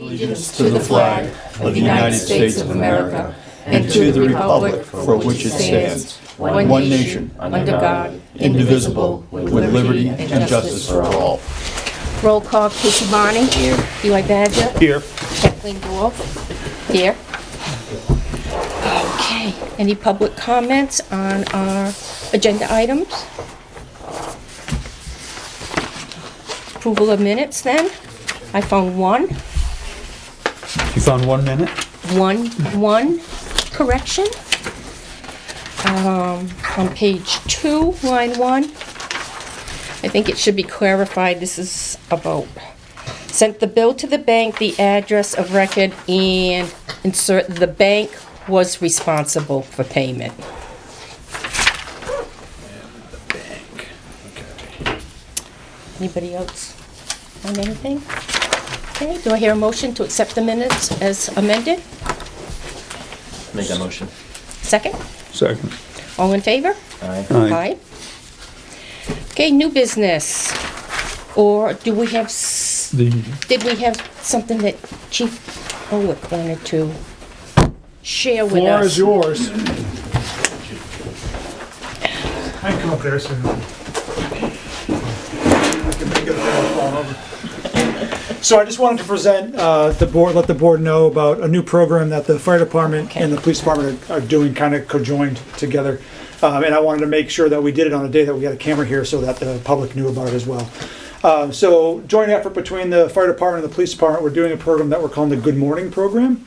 Allegiance to the flag of the United States of America and to the republic for which it stands, one nation, under God, indivisible, with liberty and justice for all. Roll call, Casey Bonnie. Here. Eli Badger. Here. Kathleen Wolf. Here. Okay, any public comments on our agenda items? Approval of minutes then. I found one You found 1 minute? one correction. On page 2, line 1. I think it should be clarified, this is about, sent the bill to the bank, the address of record, and insert the bank was responsible for payment. The bank. Okay. Anybody else on anything? Okay, do I hear a motion to accept the minutes as amended? Make that motion. Second? Second. All in favor? Aye. Aye. Okay, new business. Or do we have, did we have something that Chief Howard wanted to share with Floor us? is yours. I can come up there soon. I can make it fall over. So I just wanted to present the board, let the board know about a new program that the fire department and the police department are doing, kind of co-joined together. And I wanted to make sure that we did it on a day that we had a camera here so that the public knew about it as well. So joint effort between the fire department and the police department, we're doing a program that we're calling the Good Morning Program.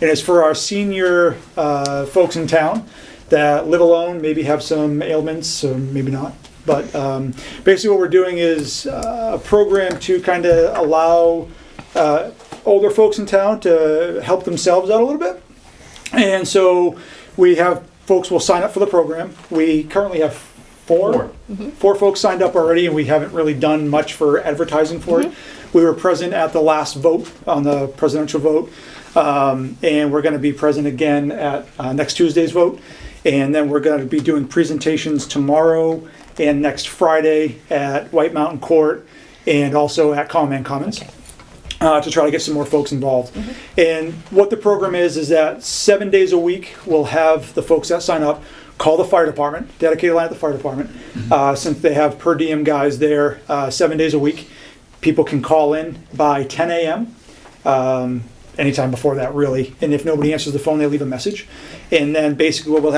And it's for our senior folks in town that live alone, maybe have some ailments, or maybe not. But basically what we're doing is a program to kind of allow older folks in town to help themselves out a little bit. And so we have folks will sign up for the program. We currently have four folks signed up already, and we haven't really done much for advertising for it. We were present at the last vote on the presidential vote, and we're going to be present again at next Tuesday's vote. And then we're going to be doing presentations tomorrow and next Friday at White Mountain Court and also at Common Commons. Okay. To try to get some more folks involved. And what the program is that 7 days a week we'll have the folks that sign up call the fire department, dedicated line at the fire department, since they have per diem guys there 7 days a week. People can call in by 10 a.m. Anytime before that, really. And if nobody answers the phone, they leave a message. And then basically what we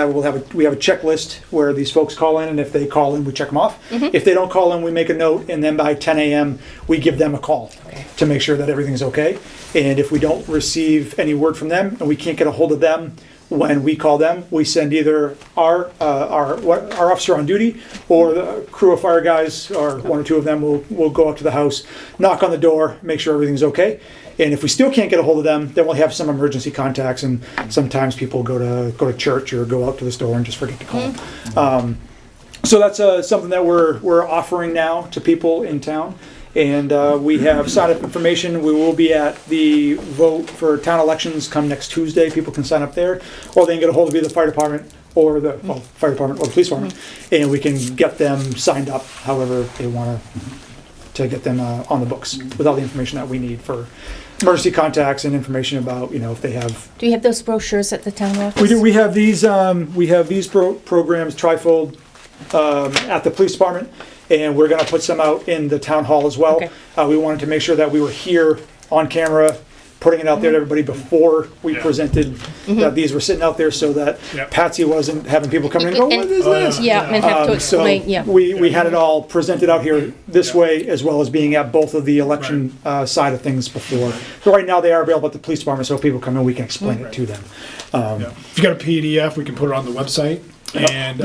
have a checklist where these folks call in, and if they call in, we check them off. If they don't call in, we make a note, and then by 10 a.m. we give them a call to make sure that everything's okay. And if we don't receive any word from them and we can't get a hold of them when we call them, we send either our officer on duty or the crew of fire guys, or one or two of them will go up to the house, knock on the door, make sure everything's okay. And if we still can't get a hold of them, then we'll have some emergency contacts, and sometimes people go to church or go out to the store and just forget to call. So that's something that we're offering now to people in town. And we have sign up information. We will be at the vote for town elections come next Tuesday. People can sign up there, or they can get a hold of either the fire department or the fire department or the police department, and we can get them signed up however they want to get them on the books with all the information that we need for emergency contacts and information about, if they have. Do you have those brochures at the town office? We do. We have these. Programs trifold at the police department, and we're going to put some out in the town hall as well. Okay. We wanted to make sure that we were here on camera, putting it out there to everybody before we presented that these were sitting out there, so that Patsy wasn't having people come in and go, "What is this?" Yeah, and have to explain, So we had it all presented out here this way, as well as being at both of the election side of things before. So right now they are available at the police department, so if people come in, we can explain it to them. If you got a PDF, we can put it on the website. And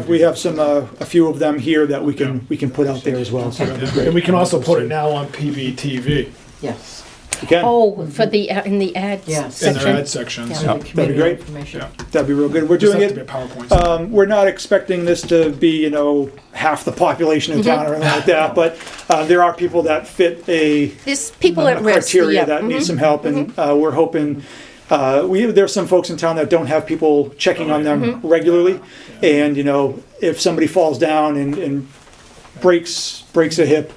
we have some a few of them here that we can put out there as well. So that'd be great. and we can also put it now on PVTV Yes. You can. Oh, for the, in the ads Yes. in their section? ad sections. Yeah, Yeah. the that'd be community great. information. That'd be real good. We're Just doing have to be it. a PowerPoint. We're not expecting this to be, half the population in town or anything like that, but there are people that fit There's people at risk. criteria yeah. that need some help, and we're hoping. There's some folks in town that don't have people checking on them regularly, and if somebody falls down and breaks a hip,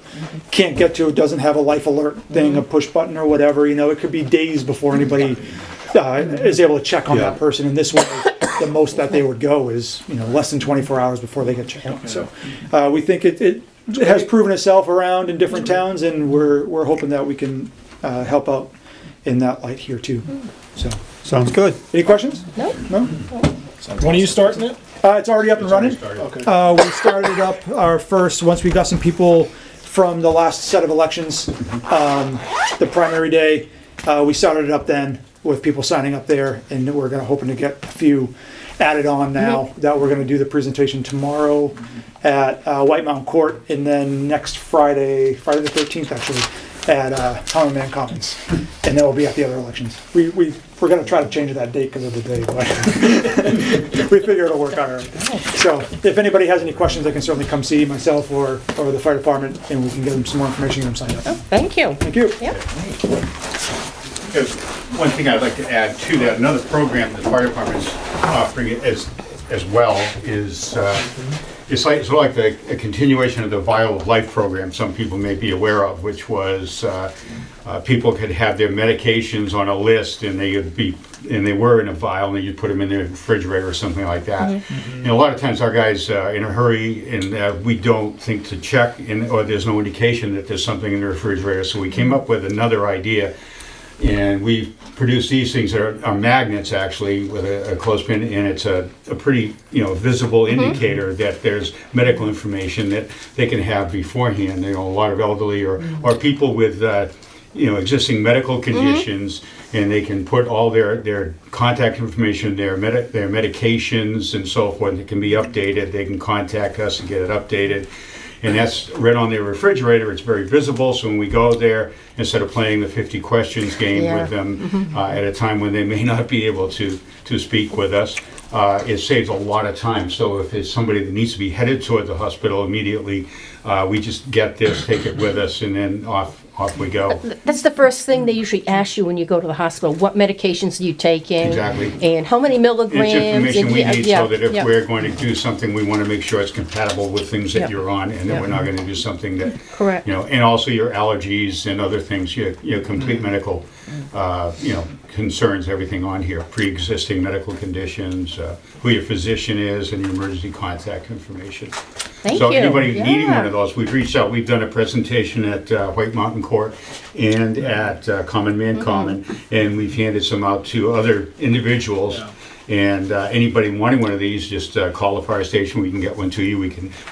can't get to it, doesn't have a life alert thing, a push button or whatever, it could be days before anybody is able to check on that person. And this way, the most that they would go is, less than 24 hours before they get checked on. So we think it has proven itself around in different towns, and we're hoping that we can help out in that light here too. So Sounds good. any questions? No? No? When are you starting it? It's already up and running. Okay. We started up our first, once we got some people from the last set of elections, the primary day, we started it up then with people signing up there, and we're hoping to get a few added on now that we're gonna do the presentation tomorrow at White Mountain Court, and then next Friday the 13th actually, at Common Man Commons, and then we'll be at the other elections. We're gonna try to change that date because of the day, but we figure it'll work out all right. So if anybody has any questions, they can certainly come see myself or the fire department, and we can give them some more information and get them signed up. Thank you. Thank you. Yep. There's one thing I'd like to add to that. Another program the fire department's offering as well is it's sort of like a continuation of the Vial of Life program some people may be aware of, which was people could have their medications on a list, and they were in a vial, and you'd put them in the refrigerator or something like that. And a lot of times our guys in a hurry, and we don't think to check, or there's no indication that there's something in the refrigerator. So we came up with another idea. And we produce these things that are magnets, actually, with a clothespin, and it's a pretty visible indicator that there's medical information that they can have beforehand. A lot of elderly or people with existing medical conditions, and they can put all their contact information, their medications and so forth. It can be updated. They can contact us and get it updated. And that's right on their refrigerator. It's very visible. So when we go there, instead of playing the 50 questions game with them at a time when they may not be able to speak with us, it saves a lot of time. So if it's somebody that needs to be headed toward the hospital immediately, we just get this, take it with us, and then off we go. That's the first thing they usually ask you when you go to the hospital. What medications are you taking? Exactly. And how many milligrams? It's information we need so that if yeah. we're going to do something, we want to make sure it's compatible with things that Yeah. you're on, and that we're not going to do something that, Correct. and also your allergies and other things, your complete medical, concerns, everything on here, pre-existing medical conditions, who your physician is, and your emergency contact information. Thank So you. anybody needing Yeah. one of those, we've reached out. We've done a presentation at White Mountain Court and at Common Man Common, and we've handed some out to other individuals. And anybody wanting one of these, just call the fire station. We can get one to you.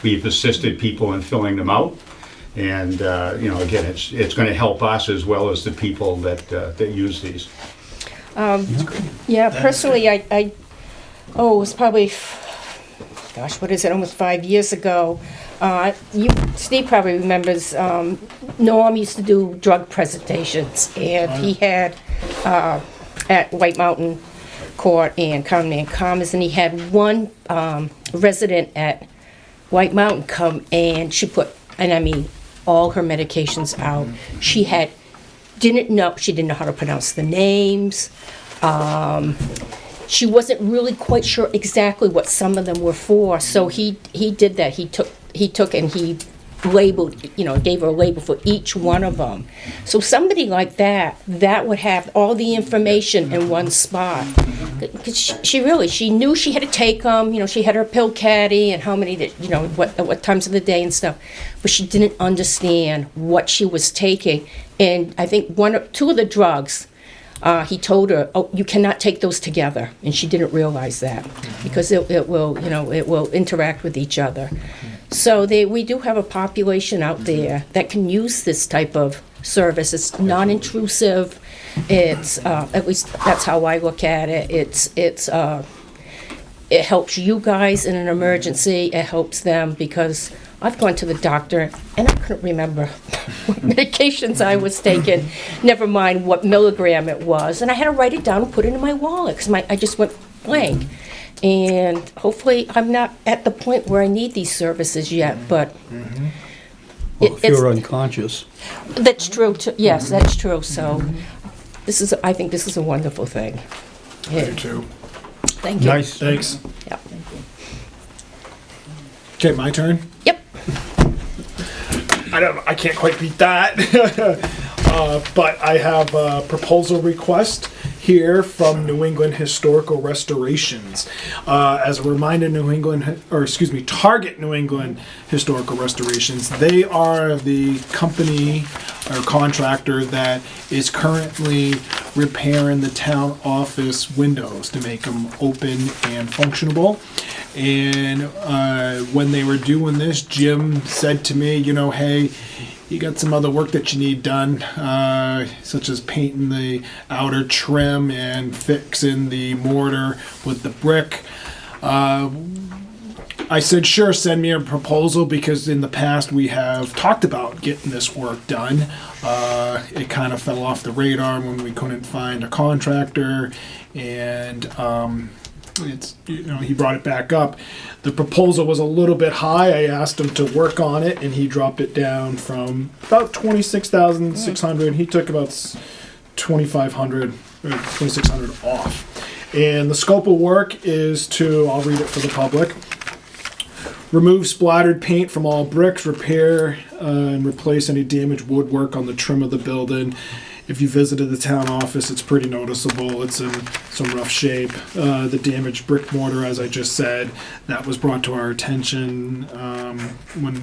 We've assisted people in filling them out. And again, it's going to help us as well as the people that use these. Yeah, personally, it was probably, what is it, almost 5 years ago. Steve probably remembers, Norm used to do drug presentations, and he had, at White Mountain Court and Common Man Commons, and he had one resident at White Mountain come, and she put, and I mean, all her medications out. She didn't know how to pronounce the names. She wasn't really quite sure exactly what some of them were for, so he did that. He took and he labeled, gave her a label for each one of them. So somebody like that would have all the information in one spot. 'Cause she knew she had to take them, she had her pill caddy and how many, what times of the day and stuff, but she didn't understand what she was taking. And I think two of the drugs, he told her, "Oh, you cannot take those together," and she didn't realize that because it will interact with each other. So we do have a population out there that can use this type of service. It's non-intrusive. It's at least that's how I look at it. It helps you guys in an emergency. It helps them because I've gone to the doctor and I couldn't remember what medications I was taking, never mind what milligram it was. And I had to write it down and put it in my wallet because I just went blank. And hopefully I'm not at the point where I need these services yet, but Well, if you're unconscious. that's true too. Yes, that's true. So I think this is a wonderful thing. I do too. Thank you. Nice. Thanks. Yeah. Okay, my turn. Yep. I can't quite beat that. But I have a proposal request here from New England Historical Restorations. As a reminder, Target New England Historical Restorations, they are the company or contractor that is currently repairing the town office windows to make them open and functionable. And when they were doing this, Jim said to me, hey, you got some other work that you need done, such as painting the outer trim and fixing the mortar with the brick. I said, sure, send me a proposal, because in the past we have talked about getting this work done. It kind of fell off the radar when we couldn't find a contractor, and he brought it back up. The proposal was a little bit high. I asked him to work on it, and he dropped it down from about $26,600. He took about $2,500 or $2,600 off. And the scope of work is to, I'll read it for the public: remove splattered paint from all bricks, repair and replace any damaged woodwork on the trim of the building. If you visited the town office, it's pretty noticeable. It's in some rough shape. The damaged brick mortar, as I just said, that was brought to our attention when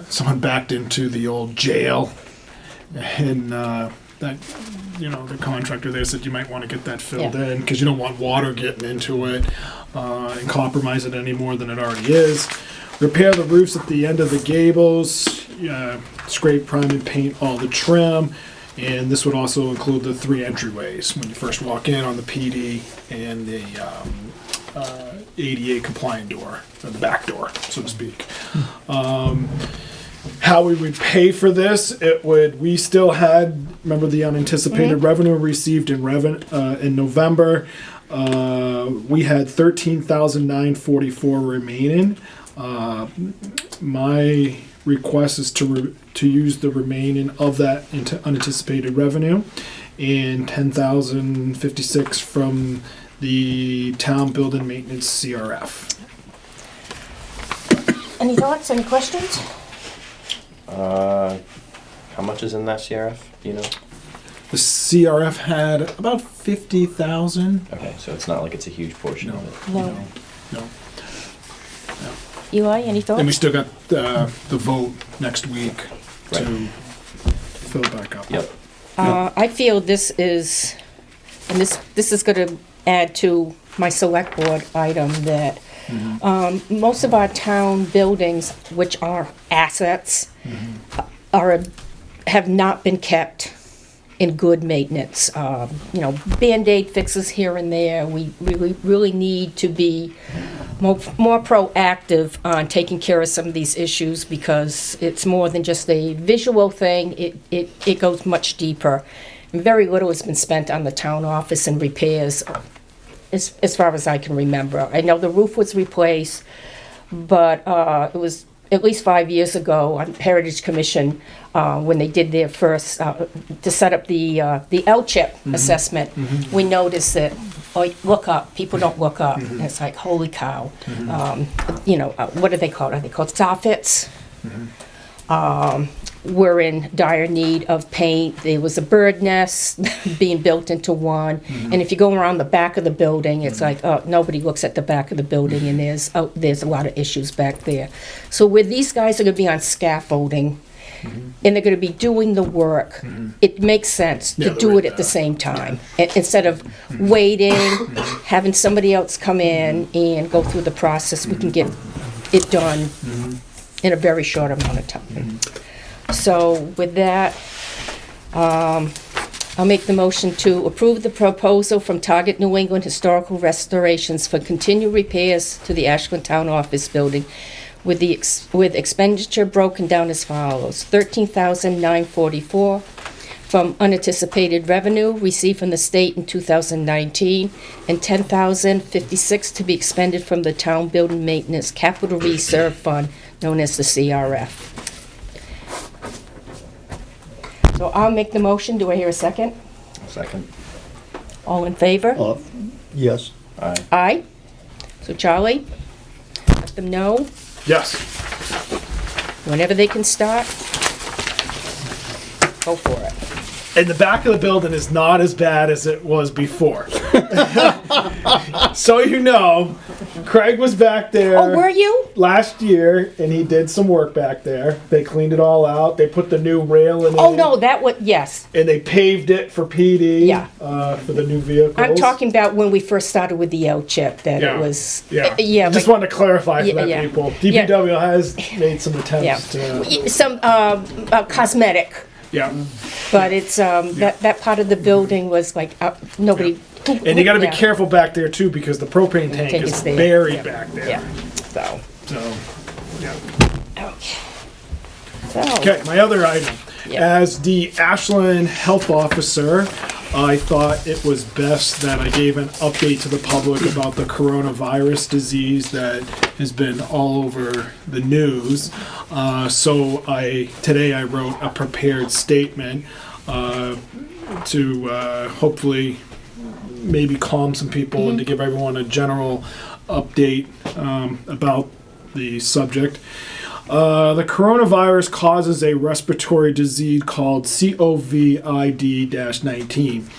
someone backed into the old jail, and the contractor there said you might want to get that filled in, because you don't want water getting into it and compromise it any more than it already is. Repair the roofs at the end of the gables, scrape, prime, and paint all the trim, and this would also include the 3 entryways when you first walk in on the PD and the ADA compliant door, or the back door, so to speak. How we would pay for this, we still had, remember the unanticipated revenue received in November. We had $13,944 remaining. My request is to use the remaining of that into unanticipated revenue, and $10,056 from the town building maintenance CRF. Any thoughts, any questions? How much is in that CRF? Do you know? The CRF had about 50,000. Okay, so it's not like it's a huge portion of it. No. No. Eli, any thoughts? And we still got the vote next week to Right. fill it back up. Yep. I feel this is, and this is going to add to my select board item, that most of our town buildings, which are assets, have not been kept in good maintenance. Band-aid fixes here and there. We really need to be more proactive on taking care of some of these issues, because it's more than just a visual thing. It goes much deeper. And very little has been spent on the town office and repairs, as far as I can remember. I know the roof was replaced, but it was at least 5 years ago on Heritage Commission, when they did their first, to set up the L-chip assessment, we noticed that, look up, people don't look up. And it's like, holy cow. What are they called? Are they called soffits? We're in dire need of paint. There was a bird nest being built into one. And if you go around the back of the building, it's like, nobody looks at the back of the building, and there's a lot of issues back there. So where these guys are going to be on scaffolding, and they're going to be doing the work, it makes sense to do it at the same time. Instead of waiting, having somebody else come in and go through the process, we can get it done in a very short amount of time. So with that, I'll make the motion to approve the proposal from Target New England Historical Restorations for continued repairs to the Ashland Town Office Building, with expenditure broken down as follows: $13,944 from unanticipated revenue received from the state in 2019, and $10,056 to be expended from the Town Building Maintenance Capital Reserve Fund, known as the CRF. So I'll make the motion. Do I hear a second? Second. All in favor? Yes. Aye. Aye. So Charlie, let them know. Yes. whenever they can start, go for it. And the back of the building is not as bad as it was before. So you know, Craig was back there. Oh, were you? Last year, and he did some work back there. They cleaned it all out. They put the new railing in. Oh, no, that was, yes. And they paved it for PD. Yeah. For the new vehicles. I'm talking about when we first started with the L-chip, that Yeah. it was... Yeah. Yeah. Just like- wanted to clarify for that Yeah. people. DPW has made some Yeah. attempts to. Some cosmetic, Yeah. but it's, that part of the building was like, nobody... And you got to be Yeah. careful back there too, because the propane tank Tank is is there. buried Yeah. back there. Yeah, so, So, yeah. okay. So, Okay, my other item. Yeah. As the Ashland health officer, I thought it was best that I gave an update to the public about the coronavirus disease that has been all over the news. So today I wrote a prepared statement to hopefully maybe calm some people and to give everyone a general update about the subject. The coronavirus causes a respiratory disease called COVID-19,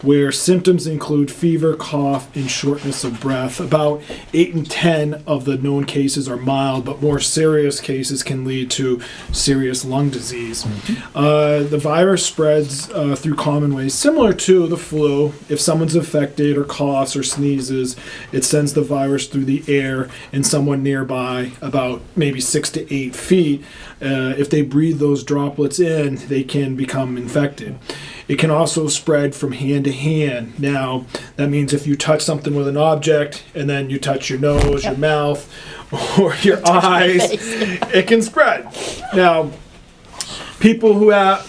where symptoms include fever, cough, and shortness of breath. About 8 in 10 of the known cases are mild, but more serious cases can lead to serious lung disease. The virus spreads through common ways, similar to the flu. If someone's affected or coughs or sneezes, it sends the virus through the air and someone nearby, about maybe 6 to 8 feet. If they breathe those droplets in, they can become infected. It can also spread from hand to hand. Now, that means if you touch something with an object and then you touch your nose, your mouth, or your eyes, it can spread. Now, people who are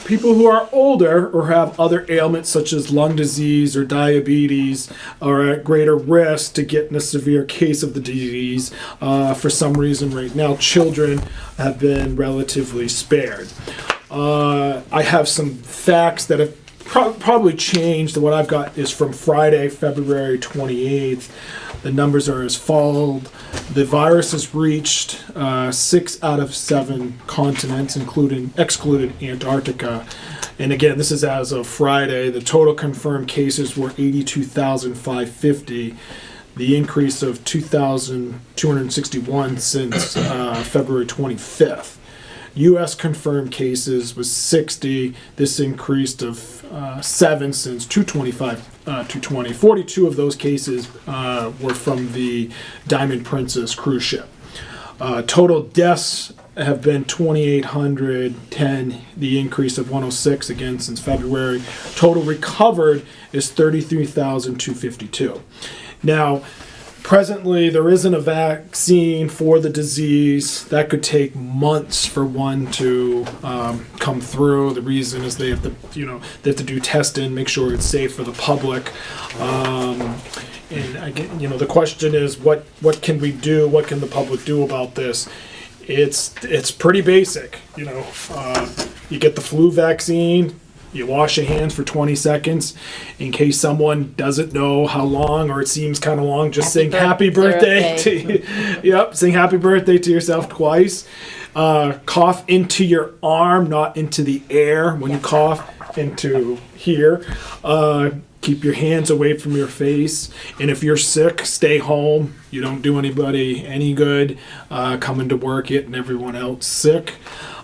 older or have other ailments such as lung disease or diabetes are at greater risk to get in a severe case of the disease. For some reason right now, children have been relatively spared. I have some facts that have probably changed. What I've got is from Friday, February 28th. The numbers are as follows. The virus has reached 6 out of 7 continents, excluded Antarctica. And again, this is as of Friday. The total confirmed cases were 82,550. The increase of 2,261 since February 25th. U.S. confirmed cases was 60. This increased of 7 since 220. 42 of those cases were from the Diamond Princess cruise ship. Total deaths have been 2,810, the increase of 106 again since February. Total recovered is 33,252. Now, presently, there isn't a vaccine for the disease. That could take months for one to come through. The reason is they have to do testing, make sure it's safe for the public. And again, the question is, what can we do? What can the public do about this? It's pretty basic. You get the flu vaccine. You wash your hands for 20 seconds. In case someone doesn't know how long or it seems kind of long, just sing happy birthday. Sing happy birthday to yourself twice. Cough into your arm, not into the air. When you cough, into here. Keep your hands away from your face. And if you're sick, stay home. You don't do anybody any good coming to work, getting everyone else sick.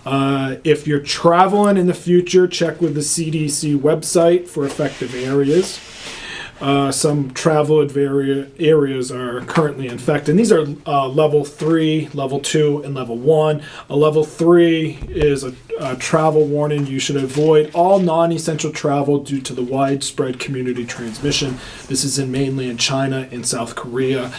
If you're traveling in the future, check with the CDC website for effective areas. Some travel areas are currently infected. And these are level 3, level 2, and level 1. A level 3 is a travel warning. You should avoid all non-essential travel due to the widespread community transmission. This is in mainland China and South Korea.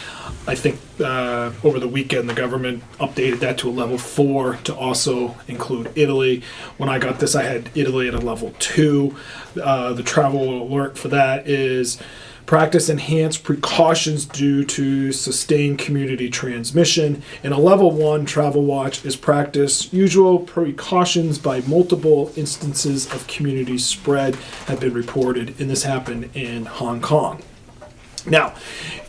I think over the weekend the government updated that to a level 4 to also include Italy. When I got this, I had Italy at a level 2. The travel alert for that is practice enhanced precautions due to sustained community transmission. And a level 1 travel watch is practice usual precautions by multiple instances of community spread have been reported, and this happened in Hong Kong. Now,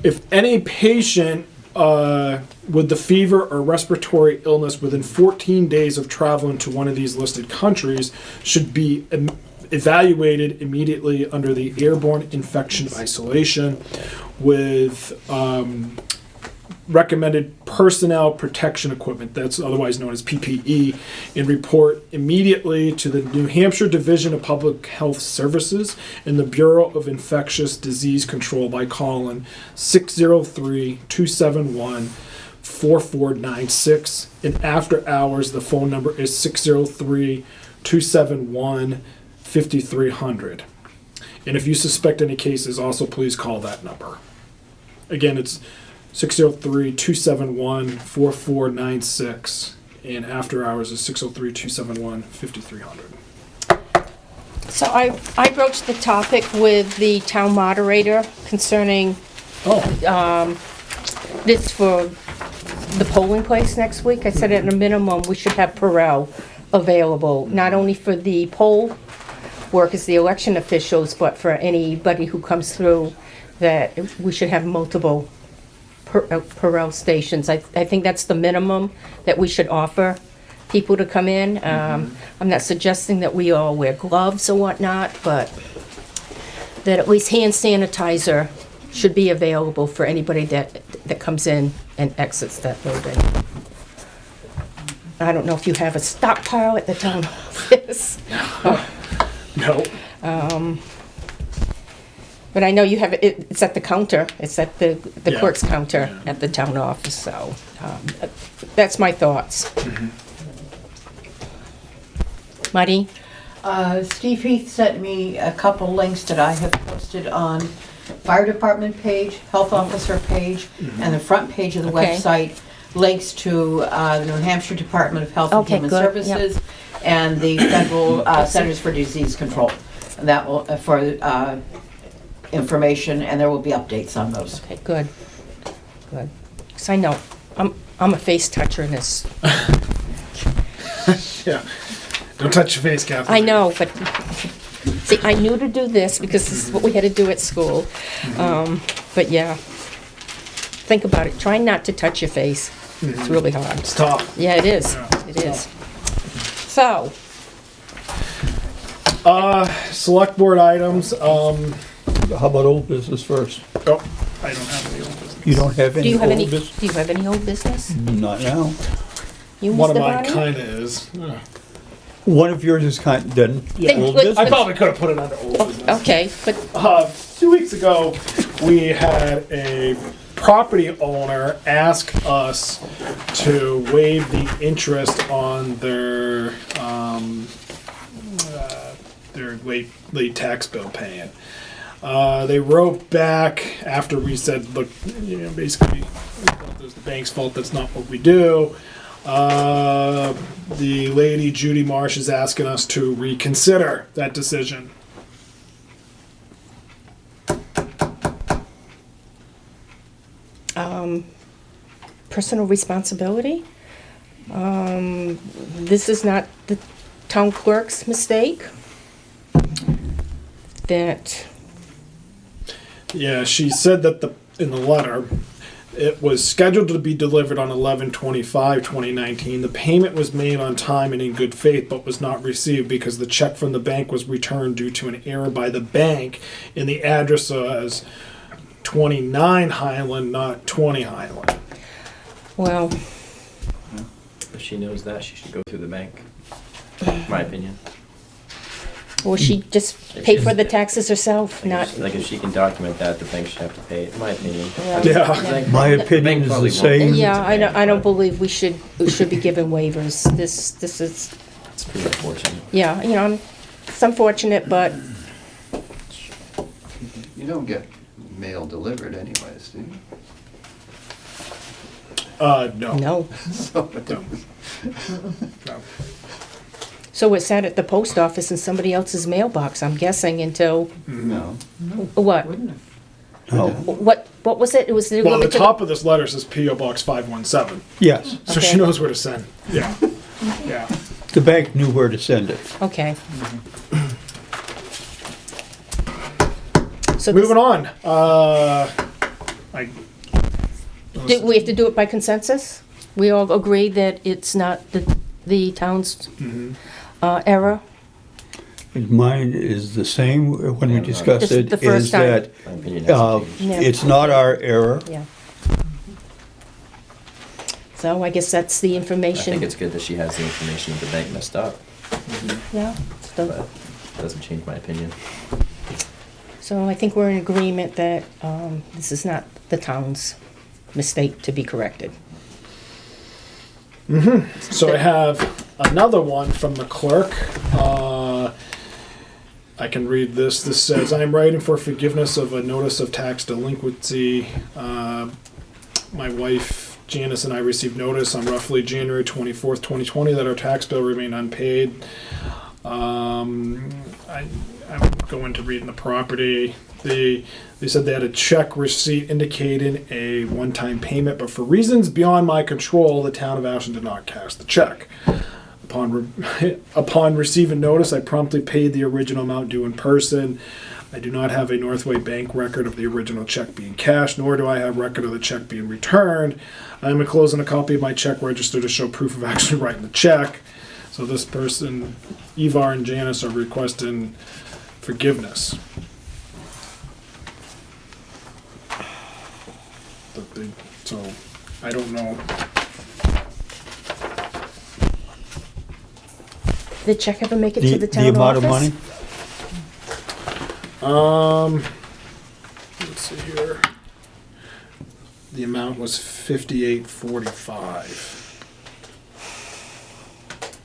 if any patient with the fever or respiratory illness within 14 days of traveling to one of these listed countries should be evaluated immediately under the airborne infection isolation with recommended personnel protection equipment, that's otherwise known as PPE, and report immediately to the New Hampshire Division of Public Health Services and the Bureau of Infectious Disease Control by calling 603-271-4496, and after hours the phone number is 603-271-5300. And if you suspect any cases, also please call that number. Again, it's 603-271-4496, and after hours is 603-271-5300. So I broached the topic with the town moderator concerning this for the polling place next week. I said at a minimum, we should have Perel available, not only for the poll workers, the election officials, but for anybody who comes through, that we should have multiple Perel stations. I think that's the minimum that we should offer people to come in. I'm not suggesting that we all wear gloves or whatnot, but that at least hand sanitizer should be available for anybody that comes in and exits that building. I don't know if you have a stockpile at the town office. No. But I know you have it. It's at the counter. It's at the Yeah. clerk's counter at the town office. So that's my thoughts. Marty? Steve Heath sent me a couple links that I have posted on fire department page, health officer page, and the front page of the Okay. website, links to the New Hampshire Department of Health and Okay, Human good, Services and the Federal Centers for Disease Control. And that will, for information, and there will be updates on those. Okay, good. Good. Because I know I'm a face toucher in this. Yeah. Don't touch your face, Catherine. I know, but see, I knew to do this because this is what we had to do at school. But yeah, think about it. Try not to touch your face. It's really hard. It's tough. Yeah, it is. Yeah, It is. So, Select board items. How about old business first? Oh, I don't have any old business. You don't have do any you have old any? business? Do you have any old business? Not now. You, One of Mr. mine Barney? kind of is. One of yours is kind, then, Yeah. old Let's- business? I probably could have put it under old business. Okay, but 2 weeks ago, we had a property owner ask us to waive the interest on their late tax bill paying. They wrote back after we said, look, basically, it's the bank's fault. That's not what we do. The lady, Judy Marsh, is asking us to reconsider that decision. personal responsibility. This is not the town clerk's mistake. That, Yeah, she said that in the letter, it was scheduled to be delivered on 11/25/2019. The payment was made on time and in good faith, but was not received because the check from the bank was returned due to an error by the bank in the address as 29 Highland, not 20 Highland. well, If she knows that, she should go through the bank. My opinion. or she just pay for the taxes herself, not, Like if she can document that, the bank should have to pay it. My opinion. Yeah. My opinion is the same. yeah, I don't believe we should be given waivers. This is, It's pretty unfortunate. yeah, it's unfortunate, but You don't get mail delivered anyways, do you? No. no. So, No. So it's sat at the post office in somebody else's mailbox, I'm guessing, until, no, what? wouldn't it? No. What was it? It was Well, the top of this letter says P.O. Box 517, Yes, so she Okay. knows where to send. Yeah. Yeah. the bank knew where to send it. Okay. So Moving on. Did we have to do it by consensus? We all agree that it's not the town's error? Mine is the same when we discussed Just it, the first is time. that My opinion hasn't changed. Yeah. it's not our error. Yeah. So I guess that's the I information. think it's good that she has the information that the bank messed up, Yeah. but it doesn't change my opinion. So I think we're in agreement that this is not the town's mistake to be corrected. So I have another one from the clerk. I can read this. This says, I am writing for forgiveness of a notice of tax delinquency. My wife Janice and I received notice on roughly January 24th, 2020 that our tax bill remained unpaid. I'm going to read in the property. They said they had a check receipt indicating a one-time payment, but for reasons beyond my control, the town of Ashland did not cash the check. Upon receiving notice, I promptly paid the original amount due in person. I do not have a Northway Bank record of the original check being cashed, nor do I have record of the check being returned. I am enclosing a copy of my check register to show proof of actually writing the check. So this person, Evar and Janice, are requesting forgiveness. So I don't know. Did the check ever make it to the The town amount of office? money? Let's see here. The amount was $58.45.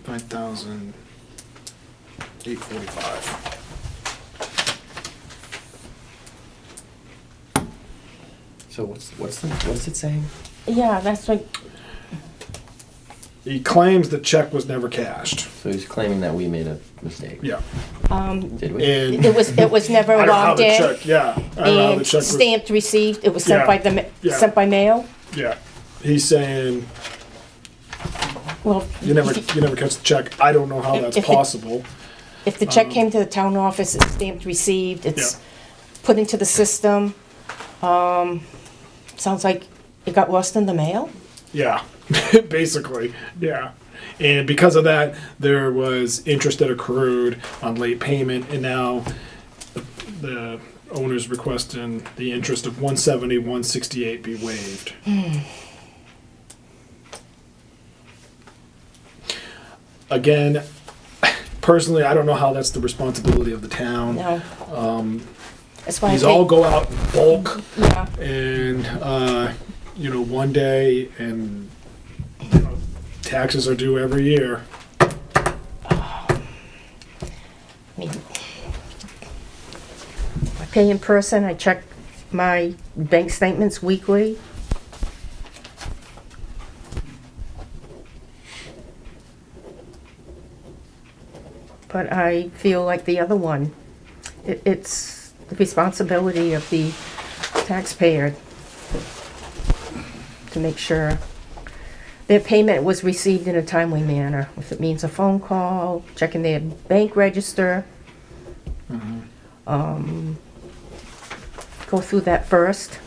5,845. So what's it saying? Yeah, that's like, He claims the check was never cashed. So he's claiming that we made a mistake. Yeah. Did we? And it was never I don't know how logged the in check, yeah. I don't know how the and check was. stamped received. It was sent Yeah, by the yeah. sent by mail. Yeah. He's saying Well, you never catch the check. I don't know how that's If it- possible. if the check came to the town office, it's stamped received. It's put into the system. Sounds like it got lost in the mail. Yeah. Basically. Yeah. And because of that, there was interest that accrued on late payment, and now the owner's requesting the interest of $170, $168 be waived. Again, personally, I don't know how that's the responsibility of the town. No. That's why These I all think, go out in bulk, yeah. and one day, and taxes are due every year. I mean, I pay in person. I check my bank statements weekly. But I feel like the other one, it's the responsibility of the taxpayer to make sure their payment was received in a timely manner. If it means a phone call, checking their bank register. Go through that first.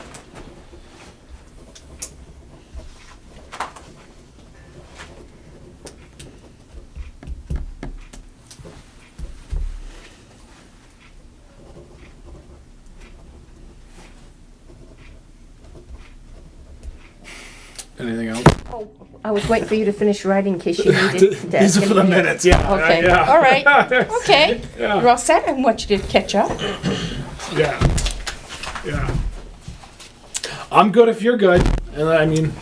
Anything else? Oh, I was waiting for you to finish writing in case you needed to These ask are for the anything. minutes, yeah. Okay, Yeah. all right, okay. Yeah. You're all set, I want you to catch up. Yeah. Yeah. I'm good if you're good. And I mean,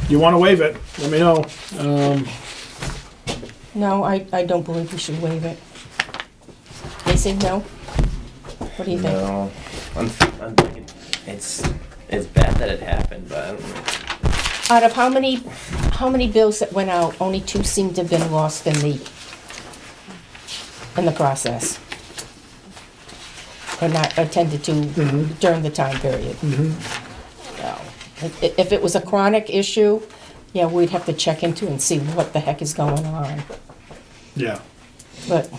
you want to waive it, let me know. No, I don't believe we should waive it. They say no? What do you think? No, I'm thinking it's bad that it happened, but I don't know. Out of how many bills that went out, only 2 seem to have been lost in the process? Or not attended to during the time period? No. If it was a chronic issue, yeah, we'd have to check into and see what the heck is going on. Yeah. But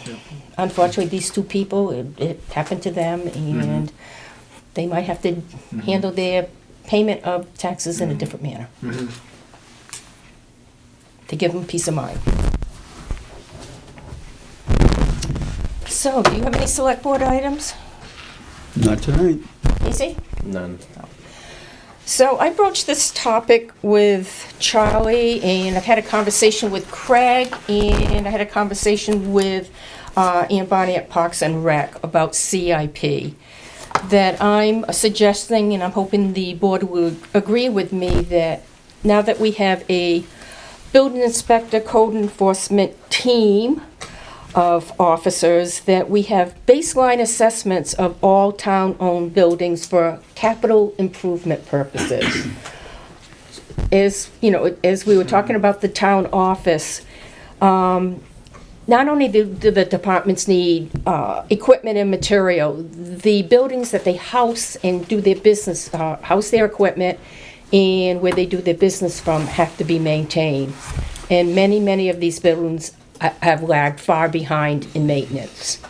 unfortunately, these 2 people, it happened to them, and they might have to handle their payment of taxes in a different manner. To give them peace of mind. So, do you have any select board items? Not tonight. Easy? None. So I broached this topic with Charlie, and I've had a conversation with Craig, and I had a conversation with Ann Bonnie at Parks and Rec about CIP. That I'm suggesting, and I'm hoping the board would agree with me, that now that we have a building inspector, code enforcement team of officers, that we have baseline assessments of all town-owned buildings for capital improvement purposes. As you know, as we were talking about the town office, not only do the departments need equipment and material, the buildings that they house and do their business, house their equipment, and where they do their business from have to be maintained. And many of these buildings have lagged far behind in maintenance.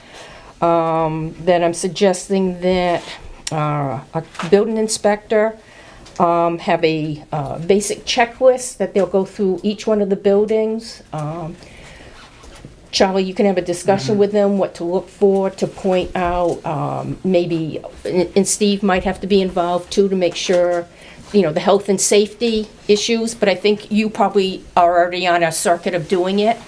Then I'm suggesting that a building inspector have a basic checklist that they'll go through each one of the buildings. Charlie, you can have a discussion with them, what to look for, to point out, maybe, and Steve might have to be involved too, to make sure, the health and safety issues, but I think you probably are already on a circuit of doing it.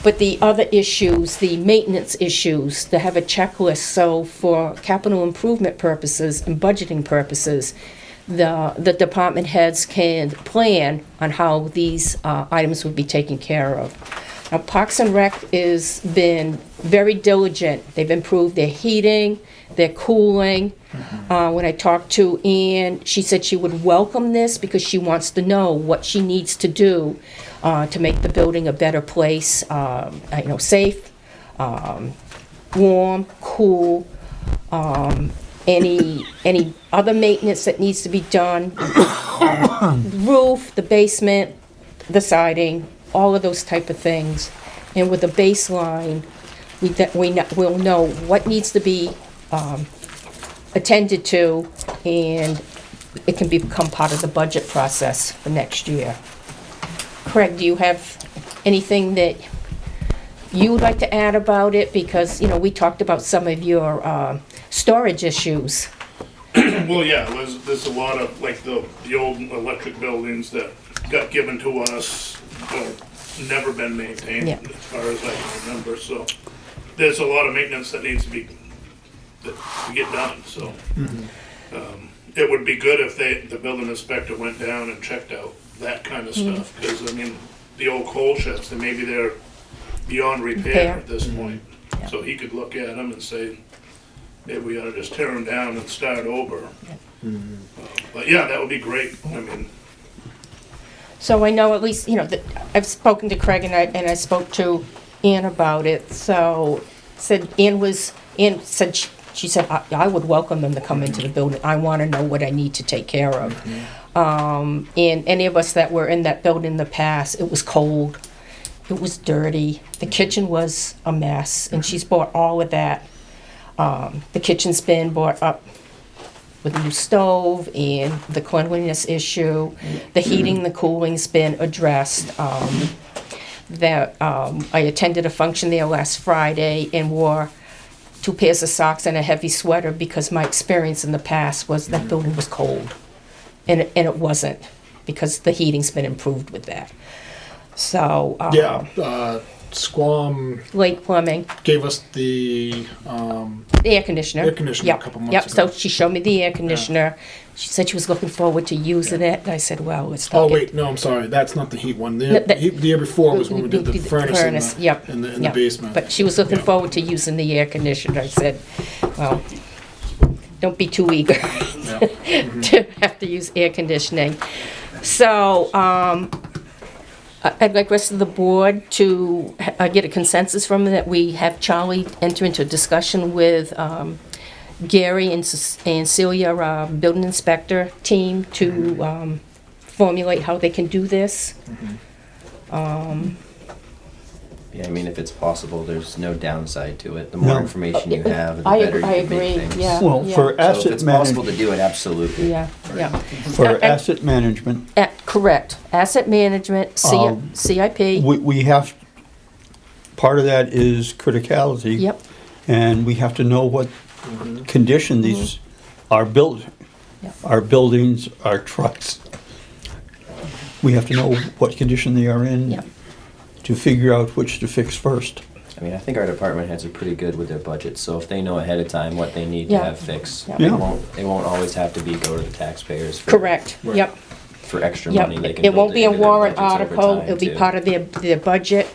But the other issues, the maintenance issues, to have a checklist, so for capital improvement purposes and budgeting purposes, the department heads can plan on how these items would be taken care of. Now, Parks and Rec has been very diligent. They've improved their heating, their cooling. When I talked to Ann, she said she would welcome this because she wants to know what she needs to do to make the building a better place, safe, warm, cool, any other maintenance that needs to be done, roof, the basement, the siding, all of those type of things. And with a baseline, we'll know what needs to be attended to, and it can become part of the budget process for next year. Craig, do you have anything that you would like to add about it? Because, we talked about some of your storage issues. Well, yeah, there's a lot of, like, the old electric buildings that got given to us, never been maintained, Yeah. as far as I can remember, so there's a lot of maintenance that needs to get done, so. It would be good if the building inspector went down and checked out that kind of stuff, because, the old coal sheds, maybe they're beyond repair at this point. Yeah. So he could look at them and say, maybe we ought to just tear them down and start over. But yeah, that would be great, So I know at least, that I've spoken to Craig and I spoke to Ann about it. So Ann said she said I would welcome them to come into the building. I want to know what I need to take care of. And any of us that were in that building in the past, it was cold, it was dirty, the kitchen was a mess, and she's bought all of that. The kitchen's been bought up with a new stove and the cleanliness issue. The heating, the cooling's been addressed. I attended a function there last Friday and wore 2 pairs of socks and a heavy sweater because my experience in the past was that building was cold. And it wasn't, because the heating's been improved with that. So, Squam Lake Plumbing, gave us the air conditioner. Air conditioner a couple months So ago. she showed me the air conditioner. She said she was looking forward to using it. And I said, well, let's Oh talk it. wait, no, I'm sorry. That's not the heat one. No, The year before was when we did the furnace, Yep. in the Yep. basement. But she was looking Yeah. forward to using the air conditioner. I said, well, don't be too eager to have to use air conditioning. So, I'd like the rest of the board to get a consensus from that we have Charlie enter into a discussion with Gary and Celia, our building inspector team, to formulate how they can do this. Yeah, I mean, if it's possible, there's no downside to it. The more No. information you have, the I better you can agree, make things. yeah. Well, for So if asset it's possible to management, do it, absolutely. Yeah, yeah. for And- asset management, Correct. Asset management, CIP. we have, part of that is criticality. Yep, And we have to know what condition these are built, Yep. our buildings, our trucks. We have to know what condition they are in yep. to figure out which to fix first. I mean, I think our department heads are pretty good with their budgets, so if they know ahead of time what they need to Yeah. have fixed, Yeah. they Yeah. won't always have to go to the taxpayers for. Correct, yep. For extra Yep. money, they can It build won't be a into their warrant budgets over article, time, it'll be too. part of their budget.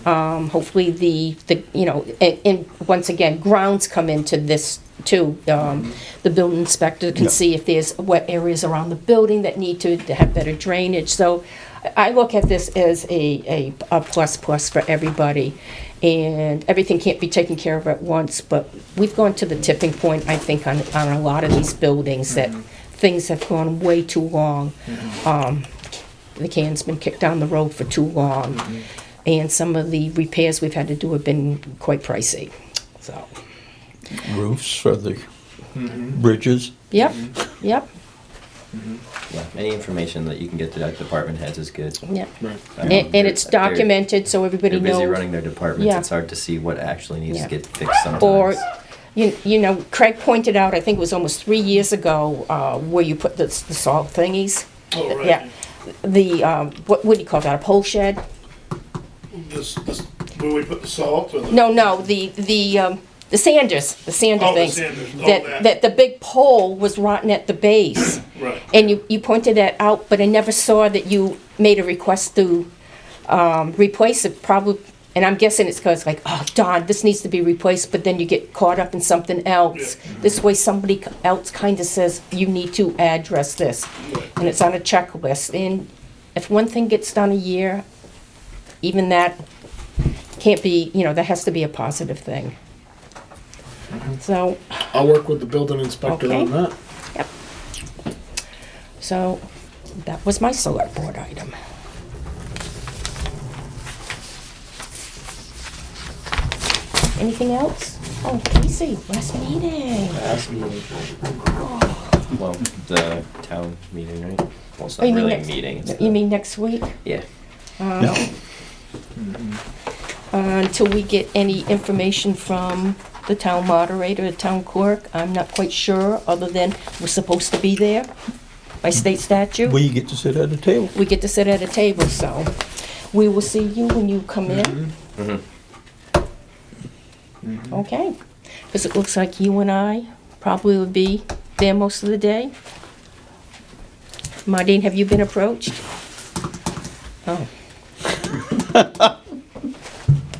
Hopefully the, you know, and once again, grounds come into this too. The building inspector can Yeah. see if there's wet areas around the building that need to have better drainage. So I look at this as a plus for everybody. And everything can't be taken care of at once, but we've gone to the tipping point, I think, on a lot of these buildings that things have gone way too long. The can's been kicked down the road for too long. And some of the repairs we've had to do have been quite pricey, so. Roofs for the bridges. Yep, yep, Yeah, any information that you can get to that department heads is good. yep. Right. And it's documented, so everybody They're busy knows. running their departments, Yeah. it's hard to see what actually needs Yeah. to get fixed sometimes. Or, you know, Craig pointed out, I think it was almost 3 years ago, where you put the salt thingies. Oh, right. Yeah, the, what do you call that, a pole shed? This, where we put the salt or the? No, the Sanders, the sander Oh, the things. Sanders. Oh, that. That the big pole was rotten at the base. Right. And you pointed that out, but I never saw that you made a request to replace it, probably, and I'm guessing it's because like, oh darn, this needs to be replaced, but then you get caught up in something else. Yeah. This way somebody else kind of says, you need to address this, and it's on a checklist. And if one thing gets done a year, even that can't be, you know, that has to be a positive thing. So, I'll work with the building inspector Okay. on that. yep. So, that was my select board item. Anything else? Oh, Casey, last meeting. Last meeting. Well, the town meeting, right? Well, it's Oh, not you mean really a next- meeting. It's You the- mean next week? Yeah. Yeah. Until we get any information from the town moderator, the town clerk, I'm not quite sure, other than we're supposed to be there by state statute. We get to sit at a table. We get to sit at a table, so we will see you when you come in. Okay, because it looks like you and I probably would be there most of the day. Mardine, have you been approached? Oh.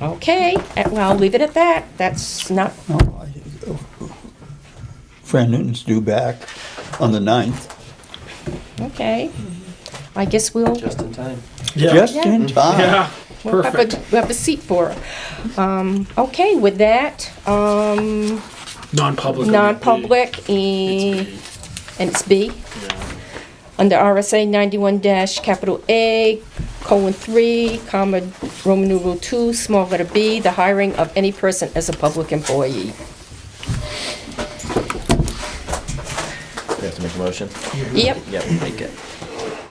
Okay, well, I'll leave it at that. That's not, Fran Newton's due back on the 9th. okay. I guess we'll Just in time. Yeah. Just Yeah. in time. Yeah, we'll have perfect. we'll have a seat for her. Okay, with that, Non-public. non-public, and it's B. Under RSA 91 capital A, colon 3, comma, Roman numeral 2, small letter B, the hiring of any person as a public employee. We have to make a motion? Yep, Yep, make it.